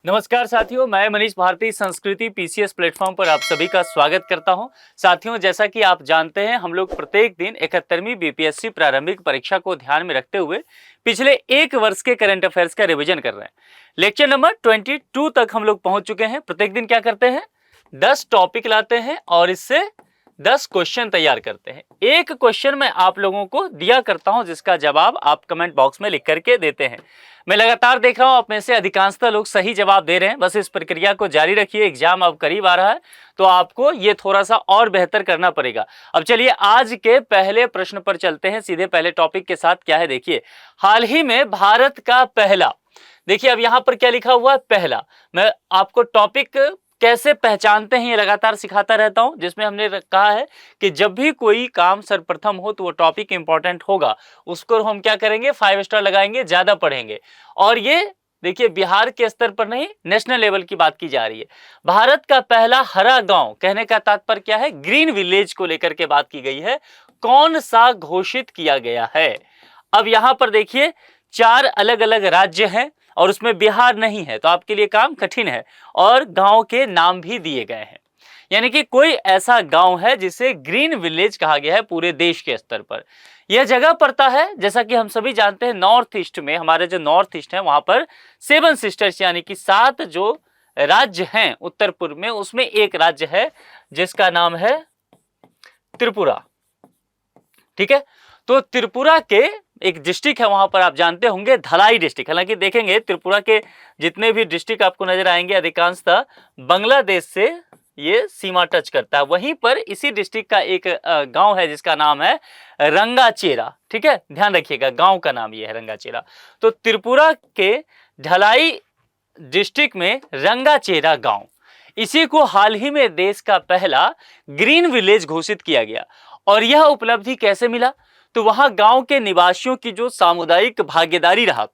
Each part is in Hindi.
नमस्कार साथियों, मैं मनीष भारती संस्कृति पीसीएस प्लेटफॉर्म पर आप सभी का स्वागत करता हूं। साथियों, जैसा कि आप जानते हैं, हम लोग प्रत्येक दिन 71वीं बीपीएससी प्रारंभिक परीक्षा को ध्यान में रखते हुए पिछले एक वर्ष के करंट अफेयर्स का रिवीजन कर रहे हैं। लेक्चर नंबर 22 तक हम लोग पहुंच चुके हैं। प्रत्येक दिन क्या करते हैं, 10 टॉपिक लाते हैं और इससे 10 क्वेश्चन तैयार करते हैं। एक क्वेश्चन मैं आप लोगों को दिया करता हूं जिसका जवाब आप कमेंट बॉक्स में लिख करके देते हैं। मैं लगातार देख रहा हूं आप में से अधिकांशतः लोग सही जवाब दे रहे हैं। बस इस प्रक्रिया को जारी रखिए, एग्जाम अब करीब आ रहा है तो आपको ये थोड़ा सा और बेहतर करना पड़ेगा। अब चलिए आज के पहले प्रश्न पर चलते हैं, सीधे पहले टॉपिक के साथ। क्या है देखिए, हाल ही में भारत का पहला, देखिए अब यहां पर क्या लिखा हुआ है, पहला। मैं आपको टॉपिक कैसे पहचानते हैं ये लगातार सिखाता रहता हूं, जिसमें हमने कहा है कि जब भी कोई काम सर्वप्रथम हो तो वो टॉपिक इंपॉर्टेंट होगा, उसको हम क्या करेंगे, 5 स्टार लगाएंगे, ज्यादा पढ़ेंगे। और ये देखिए बिहार के स्तर पर नहीं, नेशनल लेवल की बात की जा रही है। भारत का पहला हरा गांव, कहने का तात्पर्य क्या है, ग्रीन विलेज को लेकर के बात की गई है। कौन सा घोषित किया गया है? अब यहां पर देखिए 4 अलग अलग राज्य हैं और उसमें बिहार नहीं है, तो आपके लिए काम कठिन है। और गांव के नाम भी दिए गए हैं, यानी कि कोई ऐसा गांव है जिसे ग्रीन विलेज कहा गया है पूरे देश के स्तर पर। यह जगह पड़ता है, जैसा कि हम सभी जानते हैं, नॉर्थ ईस्ट में। हमारे जो नॉर्थ ईस्ट है वहां पर 7 सिस्टर्स यानी कि 7 जो राज्य हैं उत्तर पूर्व में, उसमें एक राज्य है जिसका नाम है त्रिपुरा। ठीक है, तो त्रिपुरा के एक डिस्ट्रिक्ट है वहां पर, आप जानते होंगे, धलाई डिस्ट्रिक्ट। हालांकि देखेंगे त्रिपुरा के जितने भी डिस्ट्रिक्ट आपको नजर आएंगे अधिकांशतः बांग्लादेश से ये सीमा टच करता है। वहीं पर इसी डिस्ट्रिक्ट का एक गांव है जिसका नाम है रंगाचेरा। ठीक है, ध्यान रखिएगा, गांव का नाम ये है रंगाचेरा। तो त्रिपुरा के ढलाई डिस्ट्रिक्ट में रंगाचेरा गांव, इसी को हाल ही में देश का पहला ग्रीन विलेज घोषित किया गया। और यह उपलब्धि कैसे मिला? तो वहां गांव के निवासियों की जो सामुदायिक भागीदारी रहा।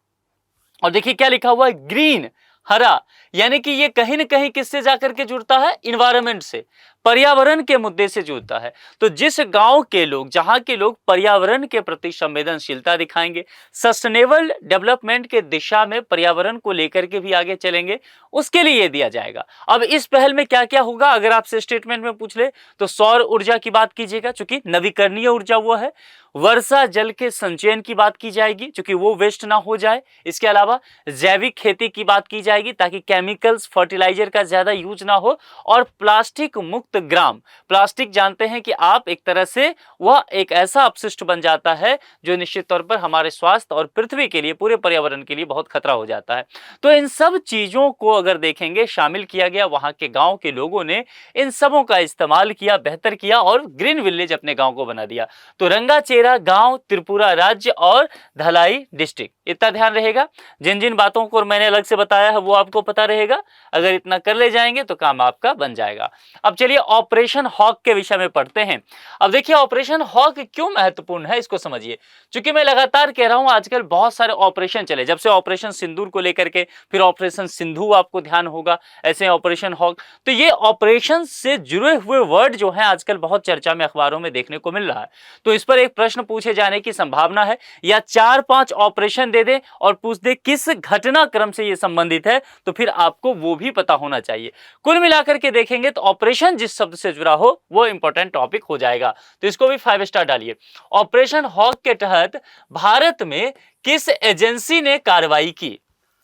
और देखिए क्या लिखा हुआ है, ग्रीन, हरा, यानी कि ये कहीं ना कहीं किससे जाकर के जुड़ता है, इन्वायरमेंट से, पर्यावरण के मुद्दे से जुड़ता है। तो जिस गांव के लोग, जहां के लोग पर्यावरण के प्रति संवेदनशीलता दिखाएंगे, सस्टेनेबल डेवलपमेंट के दिशा में पर्यावरण को लेकर के भी आगे चलेंगे, उसके लिए ये दिया जाएगा। अब इस पहल में क्या क्या होगा, अगर आपसे स्टेटमेंट में पूछ ले तो सौर ऊर्जा की बात कीजिएगा, चूंकि नवीकरणीय ऊर्जा वो है। वर्षा जल के संचयन की बात की जाएगी, क्योंकि वो वेस्ट ना हो जाए। इसके अलावा जैविक खेती की बात की जाएगी ताकि केमिकल्स, फर्टिलाइजर का ज्यादा यूज ना हो। और प्लास्टिक मुक्त ग्राम, प्लास्टिक जानते हैं कि आप एक तरह से वह एक ऐसा अपशिष्ट बन जाता है जो निश्चित तौर पर हमारे स्वास्थ्य और पृथ्वी के लिए, पूरे पर्यावरण के लिए बहुत खतरा हो जाता है। तो इन सब चीजों को अगर देखेंगे शामिल किया गया, वहां के गांव के लोगों ने इन सबों का इस्तेमाल किया, बेहतर किया और ग्रीन विलेज अपने गांव को बना दिया। तो रंगाचेरा गांव, त्रिपुरा राज्य और धलाई डिस्ट्रिक्ट, इतना ध्यान रहेगा। जिन जिन बातों को मैंने अलग से बताया है वो आपको पता रहेगा, अगर इतना कर ले जाएंगे तो काम आपका बन जाएगा। अब चलिए ऑपरेशन हॉक के विषय में पढ़ते हैं। अब देखिए ऑपरेशन हॉक क्यों महत्वपूर्ण है इसको समझिए। क्योंकि मैं लगातार कह रहा हूं आजकल बहुत सारे ऑपरेशन चले, जब से ऑपरेशन सिंदूर को लेकर के, फिर ऑपरेशन सिंधु आपको ध्यान होगा, ऐसे ऑपरेशन हॉक। तो ये ऑपरेशन से जुड़े हुए वर्ड जो है आजकल बहुत चर्चा में, अखबारों में देखने को मिल रहा है। तो इस पर एक प्रश्न पूछे जाने की संभावना है, या 4-5 ऑपरेशन दे दे और पूछ दे किस घटनाक्रम से ये संबंधित है, तो फिर आपको वो भी पता होना चाहिए। कुल मिलाकर के देखेंगे तो ऑपरेशन जिस शब्द से जुड़ा हो वो इंपॉर्टेंट टॉपिक हो जाएगा, तो इसको भी 5 स्टार डालिए। ऑपरेशन हॉक के तहत भारत में किस एजेंसी ने कार्रवाई की?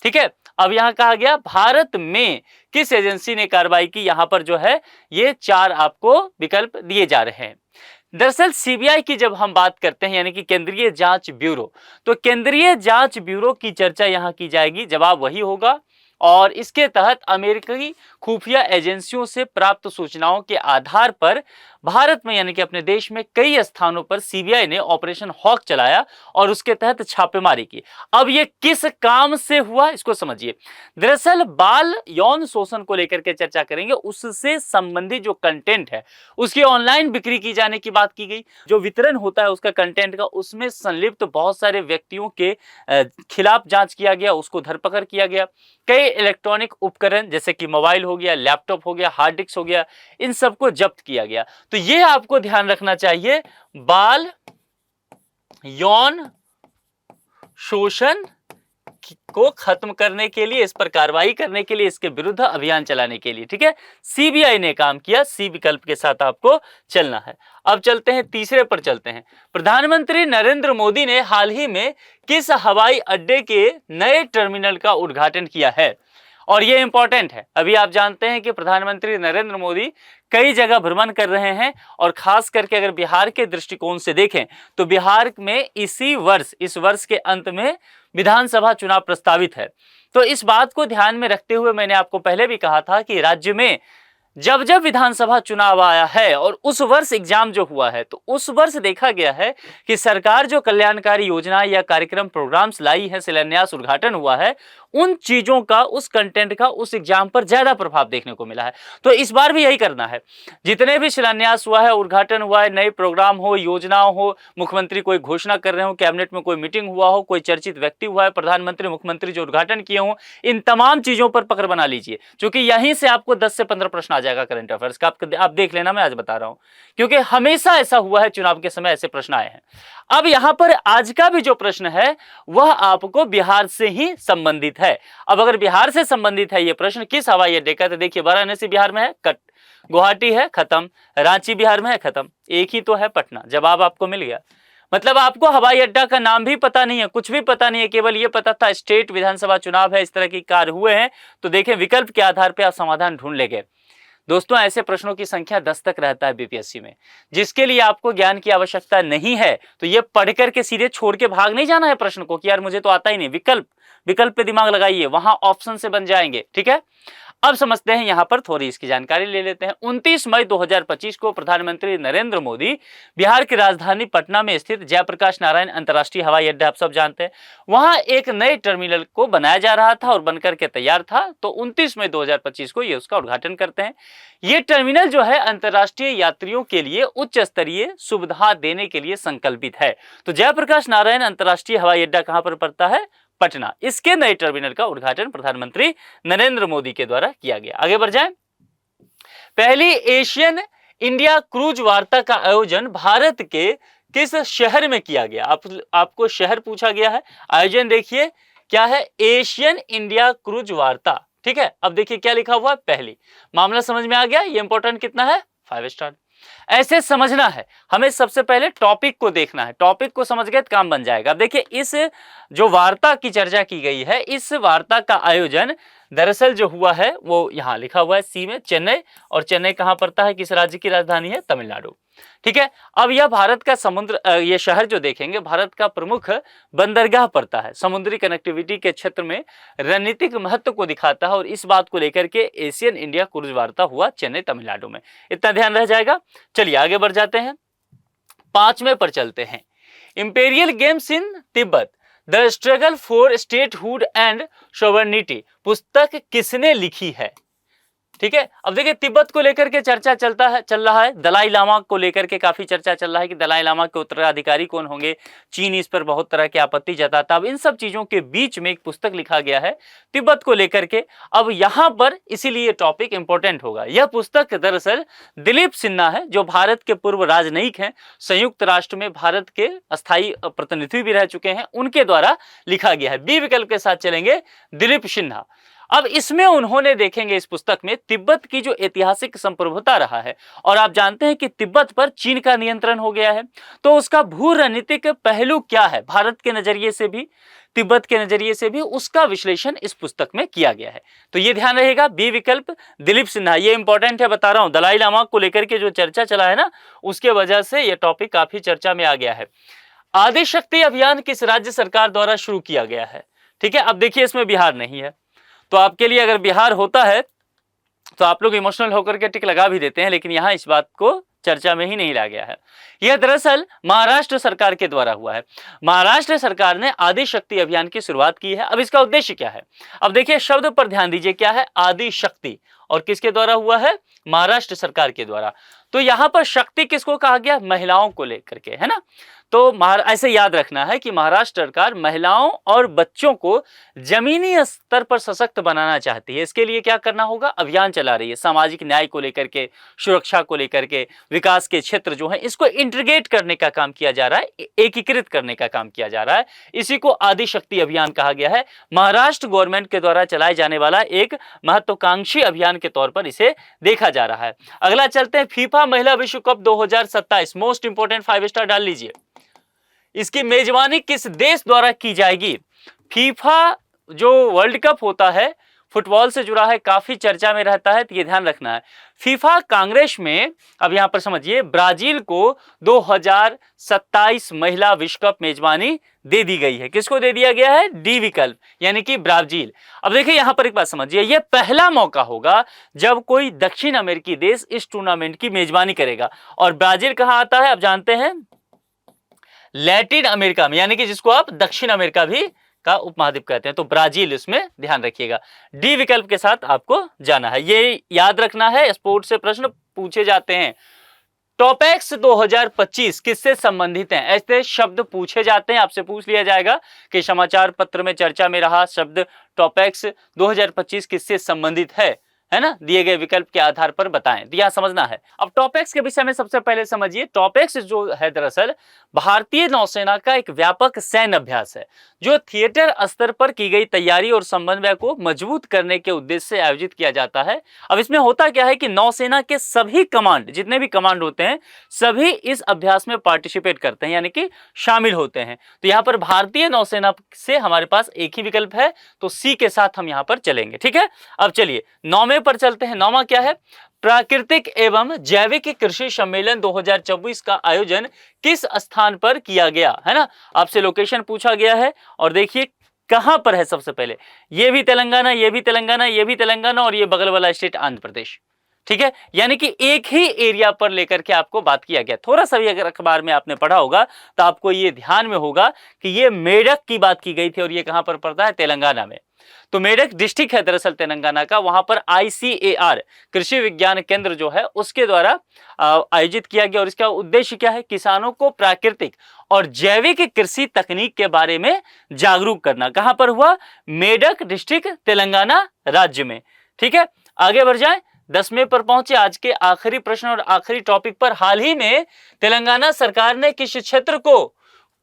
ठीक है, अब यहां कहा गया भारत में किस एजेंसी ने कार्रवाई की, यहां पर जो है ये 4 आपको विकल्प दिए जा रहे हैं। दरअसल सीबीआई की जब हम बात करते हैं, यानी कि केंद्रीय जांच ब्यूरो, तो केंद्रीय जांच ब्यूरो की चर्चा यहां की जाएगी, जवाब वही होगा। और इसके तहत अमेरिकी खुफिया एजेंसियों से प्राप्त सूचनाओं के आधार पर भारत में, यानी कि अपने देश में कई स्थानों पर सीबीआई ने ऑपरेशन हॉक चलाया और उसके तहत छापेमारी की। अब ये किस काम से हुआ इसको समझिए। दरअसल बाल यौन शोषण को लेकर के चर्चा करेंगे, उससे संबंधित जो कंटेंट है उसकी ऑनलाइन बिक्री की जाने की बात की गई। जो वितरण होता है उसका कंटेंट का, उसमें संलिप्त बहुत सारे व्यक्तियों के खिलाफ जांच किया गया, उसको धरपकड़ किया गया। कई इलेक्ट्रॉनिक उपकरण जैसे कि मोबाइल हो गया, लैपटॉप हो गया, हार्ड डिस्क हो गया, इन सबको जब्त किया गया। तो ये आपको ध्यान रखना चाहिए, बाल यौन शोषण को खत्म करने के लिए, इस पर कार्रवाई करने के लिए, इसके विरुद्ध अभियान चलाने के लिए। ठीक है, सीबीआई ने काम किया, सी विकल्प के साथ आपको चलना है। अब चलते हैं तीसरे पर चलते हैं। प्रधानमंत्री नरेंद्र मोदी ने हाल ही में किस हवाई अड्डे के नए टर्मिनल का उद्घाटन किया है? और ये इंपॉर्टेंट है। अभी आप जानते हैं कि प्रधानमंत्री नरेंद्र मोदी कई जगह भ्रमण कर रहे हैं और खास करके अगर बिहार के दृष्टिकोण से देखें तो बिहार में इस वर्ष के अंत में विधानसभा चुनाव प्रस्तावित है। तो इस बात को ध्यान में रखते हुए मैंने आपको पहले भी कहा था कि राज्य में जब जब विधानसभा चुनाव आया है और उस वर्ष एग्जाम जो हुआ है तो उस वर्ष देखा गया है कि सरकार जो कल्याणकारी योजना या कार्यक्रम प्रोग्राम्स लाई है, शिलान्यास उद्घाटन हुआ है, उन चीजों का, उस कंटेंट का उस एग्जाम पर ज्यादा प्रभाव देखने को मिला है। तो इस बार भी यही करना है। जितने भी शिलान्यास हुआ है, उद्घाटन हुआ है, नए प्रोग्राम हो, योजनाओं हो, मुख्यमंत्री कोई घोषणा कर रहे हो, कैबिनेट में कोई मीटिंग हुआ हो, कोई चर्चित व्यक्ति हुआ है, प्रधानमंत्री मुख्यमंत्री जो उद्घाटन किए हों, इन तमाम चीजों पर पकड़ बना लीजिए, क्योंकि यहीं से आपको 10 से 15 प्रश्न आ जाएगा करंट अफेयर्स का। आप देख लेना, मैं आज बता रहा हूं, क्योंकि हमेशा ऐसा हुआ है, चुनाव के समय ऐसे प्रश्न आए हैं। अब यहां पर आज का भी जो प्रश्न है वह आपको बिहार से ही संबंधित है। अब अगर बिहार से संबंधित है ये प्रश्न, किस हवाई अड्डे का, तो देखिए वाराणसी बिहार में है, कट, गुवाहाटी है, खत्म, रांची बिहार में है, खत्म, एक ही तो है पटना। जवाब आपको मिल गया। मतलब आपको हवाई अड्डा का नाम भी पता नहीं है, कुछ भी पता नहीं है, केवल ये पता था स्टेट विधानसभा चुनाव है, इस तरह की कार्य हुए हैं। तो देखें विकल्प के आधार पर आप समाधान ढूंढ लेंगे। दोस्तों ऐसे प्रश्नों की संख्या 10 तक रहता है बीपीएससी में, जिसके लिए आपको ज्ञान की आवश्यकता नहीं है। तो ये पढ़ करके सीधे छोड़ के भाग नहीं जाना है प्रश्न को कि यार मुझे तो आता ही नहीं। विकल्प पे दिमाग लगाइए, वहां ऑप्शन से बन जाएंगे। ठीक है, अब समझते हैं, यहां पर थोड़ी इसकी जानकारी ले लेते हैं। 29 मई 2025 को प्रधानमंत्री नरेंद्र मोदी बिहार की राजधानी पटना में स्थित जयप्रकाश नारायण अंतर्राष्ट्रीय हवाई अड्डा, आप सब जानते हैं, वहां एक नए टर्मिनल को बनाया जा रहा था और बनकर के तैयार था। तो 29 मई 2025 को ये उसका उद्घाटन करते हैं। ये टर्मिनल जो है अंतर्राष्ट्रीय यात्रियों के लिए उच्च स्तरीय सुविधा देने के लिए संकल्पित है। तो जयप्रकाश नारायण अंतर्राष्ट्रीय हवाई अड्डा कहां पर पड़ता है? पटना। इसके नए टर्मिनल का उद्घाटन प्रधानमंत्री नरेंद्र मोदी के द्वारा किया गया। आगे बढ़ जाएं। पहली एशियन इंडिया क्रूज वार्ता का आयोजन भारत के किस शहर में किया गया? आपको शहर पूछा गया है। आयोजन देखिए क्या है, एशियन इंडिया क्रूज वार्ता। ठीक है, अब देखिए क्या लिखा हुआ है, पहली। मामला समझ में आ गया? ये इंपॉर्टेंट कितना है? 5 स्टार। ऐसे समझना है, हमें सबसे पहले टॉपिक को देखना है। टॉपिक को समझ गए तो काम बन जाएगा। अब देखिए इस जो वार्ता की चर्चा की गई है, इस वार्ता का आयोजन दरअसल जो हुआ है वो यहां लिखा हुआ है सी में, चेन्नई। और चेन्नई कहां पड़ता है, किस राज्य की राजधानी है? तमिलनाडु। ठीक है, अब यह भारत का ये शहर जो देखेंगे भारत का प्रमुख बंदरगाह पड़ता है। समुद्री कनेक्टिविटी के क्षेत्र में रणनीतिक महत्व को दिखाता है और इस बात को लेकर के एशियन इंडिया क्रूज वार्ता हुआ चेन्नई तमिलनाडु में। इतना ध्यान रह जाएगा। चलिए आगे बढ़ जाते हैं, 5वें पर चलते हैं। Imperial games in Tibet, the struggle for statehood and sovereignty पुस्तक किसने लिखी है? ठीक है, अब देखिए तिब्बत को लेकर के चर्चा चल रहा है। दलाई लामा को लेकर के काफी चर्चा चल रहा है कि दलाई लामा के उत्तराधिकारी कौन होंगे। चीन इस पर बहुत तरह की आपत्ति जताता। अब इन सब चीजों के बीच में एक पुस्तक लिखा गया है तिब्बत को लेकर के। अब यहां पर इसीलिए टॉपिक इंपॉर्टेंट होगा। यह पुस्तक दरअसल दिलीप सिन्हा है, जो भारत के पूर्व राजनयिक हैं, संयुक्त राष्ट्र में भारत के अस्थायी प्रतिनिधि भी रह चुके हैं, उनके द्वारा लिखा गया है। बी विकल्प के साथ चलेंगे, दिलीप सिन्हा। अब इसमें उन्होंने देखेंगे इस पुस्तक में तिब्बत की जो ऐतिहासिक संप्रभुता रहा है, और आप जानते हैं कि तिब्बत पर चीन का नियंत्रण हो गया है, तो उसका भू रणनीतिक पहलू क्या है, भारत के नजरिए से भी तिब्बत के नजरिए से भी, उसका विश्लेषण इस पुस्तक में किया गया है। तो ये ध्यान रहेगा, बी विकल्प दिलीप सिन्हा। ये इंपॉर्टेंट है, बता रहा हूं, दलाई लामा को लेकर के जो चर्चा चला है ना, उसके वजह से यह टॉपिक काफी चर्चा में आ गया है। आदि शक्ति अभियान किस राज्य सरकार द्वारा शुरू किया गया है? ठीक है, अब देखिए इसमें बिहार नहीं है, तो आपके लिए अगर बिहार होता है तो आप लोग इमोशनल होकर के टिक लगा भी देते हैं, लेकिन यहां इस बात को चर्चा में ही नहीं ला गया है। यह दरअसल महाराष्ट्र सरकार के द्वारा हुआ है। महाराष्ट्र सरकार ने आदि शक्ति अभियान की शुरुआत की है। अब इसका उद्देश्य क्या है? अब देखिए शब्द पर ध्यान दीजिए, क्या है? आदि शक्ति, और किसके द्वारा हुआ है? महाराष्ट्र सरकार के द्वारा। तो यहां पर शक्ति किसको कहा गया? महिलाओं को लेकर के, है ना। तो ऐसे याद रखना है कि महाराष्ट्र सरकार महिलाओं और बच्चों को जमीनी स्तर पर सशक्त बनाना चाहती है। इसके लिए क्या करना होगा? अभियान चला रही है, सामाजिक न्याय को लेकर के, सुरक्षा को लेकर के, विकास के क्षेत्र जो है इसको इंटीग्रेट करने का काम किया जा रहा है, एकीकृत करने का काम किया जा रहा है। इसी को आदि शक्ति अभियान कहा गया है। महाराष्ट्र गवर्नमेंट के द्वारा चलाए जाने वाला एक महत्वाकांक्षी अभियान के तौर पर इसे देखा जा रहा है। अगला चलते हैं, फीफा महिला विश्व कप 2027, मोस्ट इंपोर्टेंट 5 स्टार डाल लीजिए। इसकी मेजबानी किस देश द्वारा की जाएगी? फीफा जो वर्ल्ड कप होता है फुटबॉल से जुड़ा है, काफी चर्चा में रहता है, तो ये ध्यान रखना है। फीफा कांग्रेस में अब यहां पर समझिए ब्राजील को 2027 महिला विश्व कप मेजबानी दे दी गई है। किसको दे दिया गया है? डी विकल्प, यानी कि ब्राजील। अब देखिए यहां पर एक बात समझिए, यह पहला मौका होगा जब कोई दक्षिण अमेरिकी देश इस टूर्नामेंट की मेजबानी करेगा। और ब्राजील कहां आता है? आप जानते हैं लैटिन अमेरिका में, यानी कि जिसको आप दक्षिण अमेरिका भी का उपमहाद्वीप कहते हैं। तो ब्राजील, इसमें ध्यान रखिएगा, डी विकल्प के साथ आपको जाना है, ये याद रखना है। स्पोर्ट्स से प्रश्न पूछे जाते हैं। टॉपेक्स 2025 किससे संबंधित हैं? ऐसे शब्द पूछे जाते हैं, आपसे पूछ लिया जाएगा कि समाचार पत्र में चर्चा में रहा शब्द टॉपेक्स 2025 किससे संबंधित है ना, दिए गए विकल्प के आधार पर बताएं। तो यहां समझना है। अब टॉपेक्स के विषय में सबसे पहले समझिए, टॉपेक्स जो है दरअसल भारतीय नौसेना का एक व्यापक सैन्य अभ्यास है जो थिएटर स्तर पर की गई तैयारी और समन्वय को मजबूत करने के उद्देश्य से आयोजित किया जाता है। अब इसमें होता क्या है कि नौसेना के सभी कमांड, जितने भी कमांड होते हैं, सभी इस अभ्यास में पार्टिसिपेट करते हैं, यानी कि शामिल होते हैं। तो यहाँ पर भारतीय नौसेना से हमारे पास एक ही विकल्प है, तो सी के साथ हम यहाँ पर चलेंगे। ठीक है, अब चलिए 9वें पर चलते हैं। 9वां क्या है? प्राकृतिक एवं जैविक कृषि सम्मेलन 2024 का आयोजन किस स्थान पर किया गया, है ना। आपसे लोकेशन पूछा गया है और देखिए कहां पर है। सबसे पहले ये भी तेलंगाना, ये भी तेलंगाना, ये भी तेलंगाना और ये बगल वाला स्टेट आंध्र प्रदेश। ठीक है, यानी कि एक ही एरिया पर लेकर के आपको बात किया गया। थोड़ा सा भी अगर अखबार में आपने पढ़ा होगा तो आपको ये ध्यान में होगा कि ये मेडक की बात की गई थी और ये कहां पर पड़ता है? तेलंगाना में। तो मेडक डिस्ट्रिक्ट है दरअसल तेलंगाना का, वहां पर ICAR कृषि विज्ञान केंद्र जो है उसके द्वारा आयोजित किया गया। और इसका उद्देश्य क्या है? किसानों को प्राकृतिक और जैविक कृषि तकनीक के बारे में जागरूक करना। कहां पर हुआ? मेडक डिस्ट्रिक्ट, तेलंगाना राज्य में। ठीक है, आगे बढ़ जाए, 10वें पर पहुंचे। आज के आखिरी प्रश्न और आखिरी टॉपिक पर। हाल ही में तेलंगाना सरकार ने किस क्षेत्र को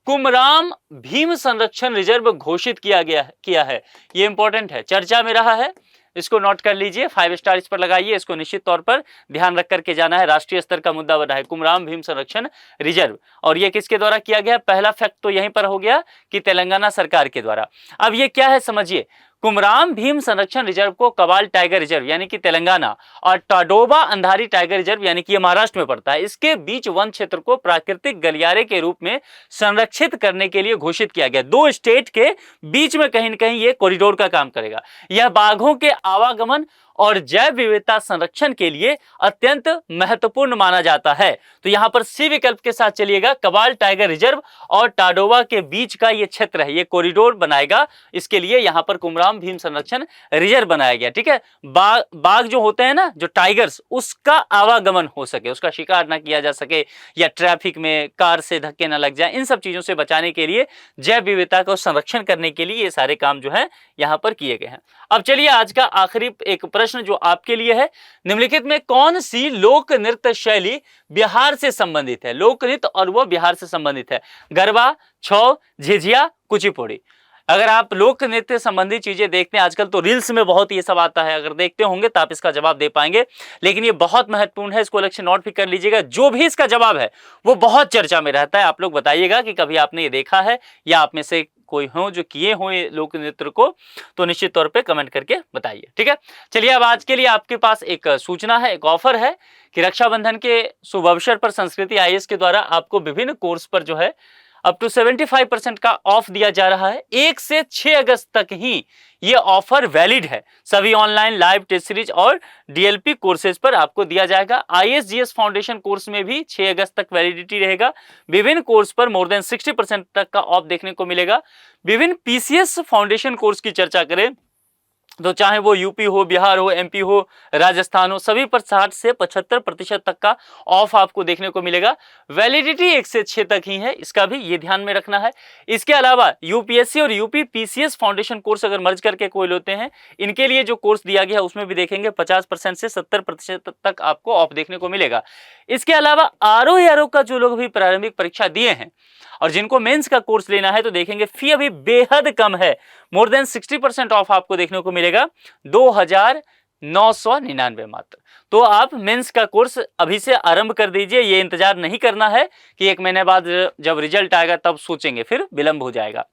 कुमराम भीम संरक्षण रिजर्व घोषित किया है? ये इंपॉर्टेंट है, चर्चा में रहा है, इसको नोट कर लीजिए, 5 स्टार इस पर लगाइए, इसको निश्चित तौर पर ध्यान रख करके जाना है। राष्ट्रीय स्तर का मुद्दा बना है कुमराम भीम संरक्षण रिजर्व, और ये किसके द्वारा किया गया? पहला फैक्ट तो यहीं पर हो गया कि तेलंगाना सरकार के द्वारा। अब ये क्या है समझिए, कुमराम भीम संरक्षण रिजर्व को कबाल टाइगर रिजर्व यानी कि तेलंगाना और टाडोबा अंधारी टाइगर रिजर्व यानी कि ये महाराष्ट्र में पड़ता है, इसके बीच वन क्षेत्र को प्राकृतिक गलियारे के रूप में संरक्षित करने के लिए घोषित किया गया। 2 स्टेट के बीच में कहीं न कहीं ये कॉरिडोर का काम करेगा। यह बाघों के आवागमन और जैव विविधता संरक्षण के लिए अत्यंत महत्वपूर्ण माना जाता है। तो यहां पर सी विकल्प के साथ चलिएगा, कबाल टाइगर रिजर्व और टाडोबा के बीच का ये क्षेत्र है, ये कॉरिडोर बनाएगा, इसके लिए यहां पर कुमराम भीम संरक्षण रिजर्व बनाया गया। ठीक है, बाघ जो होते हैं ना, जो टाइगर्स, उसका आवागमन हो सके, उसका शिकार ना किया जा सके, या ट्रैफिक में कार से धक्के ना लग जाए, इन सब चीजों से बचाने के लिए, जैव विविधता को संरक्षण करने के लिए ये सारे काम जो है यहां पर किए गए हैं। अब चलिए आज का आखिरी एक प्रश्न जो आपके लिए है, निम्नलिखित में कौन सी लोक नृत्य शैली बिहार से संबंधित है? लोक नृत्य और वो बिहार से संबंधित है। गरबा, छौ, झिझिया, कुचिपुड़ी। अगर आप लोक नृत्य संबंधी चीजें देखते हैं, आजकल तो रील्स में बहुत ये सब आता है, अगर देखते होंगे तो आप इसका जवाब दे पाएंगे, लेकिन ये बहुत महत्वपूर्ण है, इसको अलग से नोट भी कर लीजिएगा। जो भी इसका जवाब है वो बहुत चर्चा में रहता है। आप लोग बताइएगा कि कभी आपने ये देखा है या आप में से कोई हो जो किए हो ये लोक नृत्य को, तो निश्चित तौर पे कमेंट करके बताइए। ठीक है, चलिए अब आज के लिए आपके पास एक सूचना है, एक ऑफर है कि रक्षाबंधन के शुभ अवसर पर संस्कृति IAS के द्वारा आपको विभिन्न कोर्स पर जो है अप टू 75% का ऑफ दिया जा रहा है। 1 से 6 अगस्त तक ही ये ऑफर वैलिड है। सभी ऑनलाइन लाइव टेस्ट सीरीज और DLP कोर्सेज पर आपको दिया जाएगा। ISGS फाउंडेशन कोर्स में भी 6 अगस्त तक वैलिडिटी रहेगा। विभिन्न कोर्स पर मोर देन 60% तक का ऑफ देखने को मिलेगा। विभिन्न PCS फाउंडेशन कोर्स की चर्चा करें तो चाहे वो यूपी हो, बिहार हो, एमपी हो, राजस्थान हो, सभी पर 60 से 75% तक का ऑफ आपको देखने को मिलेगा। वैलिडिटी 1 से 6 तक ही है, इसका भी ये ध्यान में रखना है। इसके अलावा यूपीएससी और यूपी पीसीएस फाउंडेशन कोर्स अगर मर्ज करके कोई लेते हैं, इनके लिए जो कोर्स दिया गया है उसमें भी देखेंगे 50% से 70% तक आपको ऑफ देखने को मिलेगा। इसके अलावा आरओ का जो लोग भी प्रारंभिक परीक्षा दिए हैं और जिनको मेंस का कोर्स लेना है, तो देखेंगे फी अभी बेहद कम है, मोर देन 60% ऑफ आपको देखने को मिलेगा, 2,999 मात्र। तो आप मेंस का कोर्स अभी से आरंभ कर दीजिए, ये इंतजार नहीं करना है कि 1 महीने बाद जब रिजल्ट आएगा तब सोचेंगे, फिर विलंब हो जाएगा।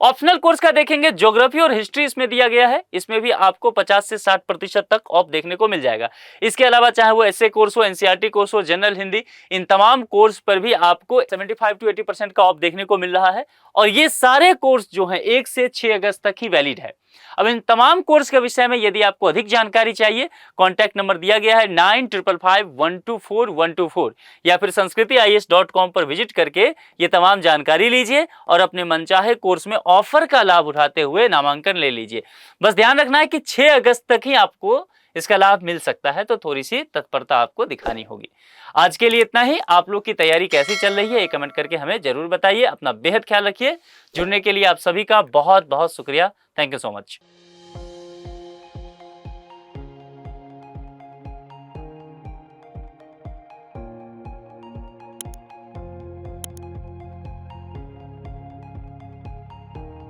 ऑप्शनल कोर्स का देखेंगे, ज्योग्राफी और हिस्ट्री इसमें दिया गया है, इसमें भी आपको 50 से 60% तक ऑफ देखने को मिल जाएगा। इसके अलावा चाहे वो एसए कोर्स हो, एनसीईआरटी कोर्स हो, जनरल हिंदी, इन तमाम कोर्स पर भी आपको 75 to 80% का ऑफ देखने को मिल रहा है। और ये सारे कोर्स जो हैं 1 से 6 अगस्त तक ही वैलिड है। अब इन तमाम कोर्स के विषय में यदि आपको अधिक जानकारी चाहिए, कॉन्टैक्ट नंबर दिया गया है 9555124124, या फिर sanskritis.com पर विजिट करके ये तमाम जानकारी लीजिए और अपने मनचाहे कोर्स में ऑफर का लाभ उठाते हुए नामांकन ले लीजिए। बस ध्यान रखना है कि 6 अगस्त तक ही आपको इसका लाभ मिल सकता है, तो थोड़ी सी तत्परता आपको दिखानी होगी। आज के लिए इतना ही। आप लोग की तैयारी कैसी चल रही है, ये कमेंट करके हमें जरूर बताइए। अपना बेहद ख्याल रखिए। जुड़ने के लिए आप सभी का बहुत बहुत शुक्रिया। Thank you so much.